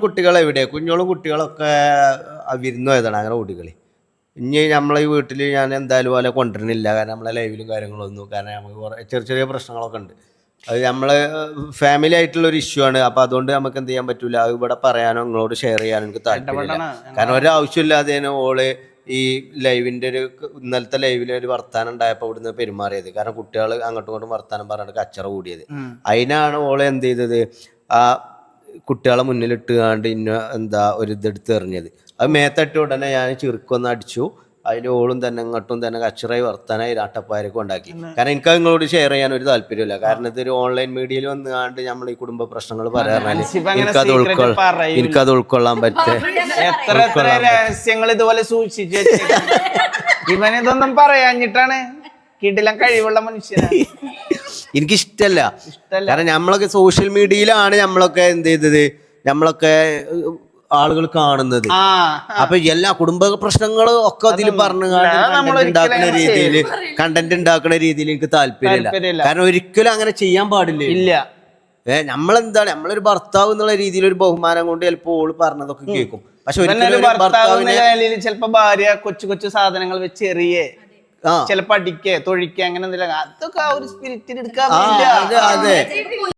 കുട്ടികൾ എവിടെ കുഞ്ഞോളും കുട്ടികളൊക്കെ വിരുന്ന് പോയതാണ് അങ്ങനെ കുട്ടികളി. ഇനി നമ്മളെ ഈ വീട്ടിൽ ഞാൻ എന്തായാലും പോലെ കൊണ്ടുവരുന്നില്ല, കാരണം നമ്മളെ ലൈവിലും കാര്യങ്ങളൊന്നും, കാരണം നമുക്ക് കുറേ ചെറിയ ചെറിയ പ്രശ്നങ്ങളൊക്കെ ഉണ്ട്. അത് നമ്മളെ ഫാമിലി ആയിട്ടുള്ളൊരു ഇഷ്യൂ ആണ്. അപ്പോൾ അതുകൊണ്ട് നമുക്ക് എന്ത് ചെയ്യാൻ പറ്റില്ല, അത് ഇവിടെ പറയാനോ നിങ്ങളോട് ഷെയർ ചെയ്യാനോ എനിക്ക് താല്പര്യമില്ല. കാരണം ഒരാവശ്യമില്ലാതെ ഓള് ഈ ലൈവിൻ്റെ ഇന്നലത്തെ ലൈവിൽ ഒരു വർത്താനം ഉണ്ടായപ്പോൾ ഇവിടുന്ന് പെരുമാറിയത്. കാരണം കുട്ടികൾ അങ്ങോട്ടും ഇങ്ങോട്ടും വർത്താനം പറഞ്ഞിട്ട് കച്ചറ കൂടിയത്. അതിനാണ് ഓള് എന്ത് ചെയ്തത്, ആ കുട്ടികളെ മുന്നിലിട്ട് കാണ്ട് എന്താ ഒരു ഇതെടുത്ത് എറിഞ്ഞത്. അത് മേത്തട്ട് ഉടനെ ഞാൻ ചെറുക്കൊന്ന് അടിച്ചു. അതിൽ ഓളും തന്നെ ഇങ്ങോട്ടും തന്നെ കച്ചറായി വർത്താനായി അട്ടപ്പാരൊക്കെ ഉണ്ടാക്കി. കാരണം എനിക്കത് നിങ്ങളോട് ഷെയർ ചെയ്യാൻ ഒരു താല്പര്യമില്ല. കാരണം ഇതൊരു ഓൺലൈൻ മീഡിയയിൽ വന്നുകാണ്ട് നമ്മൾ ഈ കുടുംബ പ്രശ്നങ്ങൾ പറയാനാല് എനിക്കത് ഉൾക്കൊള്ളാൻ പറ്റേ. എത്ര രഹസ്യങ്ങൾ ഇതുപോലെ സൂക്ഷിച്ചു ഇവനിതൊന്നും പറയാഞ്ഞിട്ടാണ്. കിടിലം കഴിവുള്ള മനുഷ്യനാണ്. എനിക്കിഷ്ടല്ല. കാരണം നമ്മളൊക്കെ സോഷ്യൽ മീഡിയയിലാണ് നമ്മളൊക്കെ എന്ത് ചെയ്തത്, നമ്മളൊക്കെ ആളുകൾ കാണുന്നത്. അപ്പൊ എല്ലാ കുടുംബ പ്രശ്നങ്ങളും ഒക്കെ അതിൽ പറഞ്ഞു കണ്ടന്റ് ഉണ്ടാക്കുന്ന രീതിയിൽ എനിക്ക് താല്പര്യമില്ല. കാരണം ഒരിക്കലും അങ്ങനെ ചെയ്യാൻ പാടില്ല. നമ്മളെന്താണ്, നമ്മളൊരു ഭർത്താവ് എന്നുള്ള രീതിയിൽ ഒരു ബഹുമാനം കൊണ്ട് ചിലപ്പോൾ ഓള് പറഞ്ഞതൊക്കെ കേൾക്കും. പക്ഷെ ഒരിക്കലും ചിലപ്പോ ഭാര്യ കൊച്ചു കൊച്ചു സാധനങ്ങൾ വെച്ച് എറിയേ, ചിലപ്പോ അടിക്കേ തൊഴിക്കേ അങ്ങനെ എന്തെങ്കിലും, അതൊക്കെ ആ ഒരു സ്പിരിറ്റിൽ എടുക്കാൻ. അതെ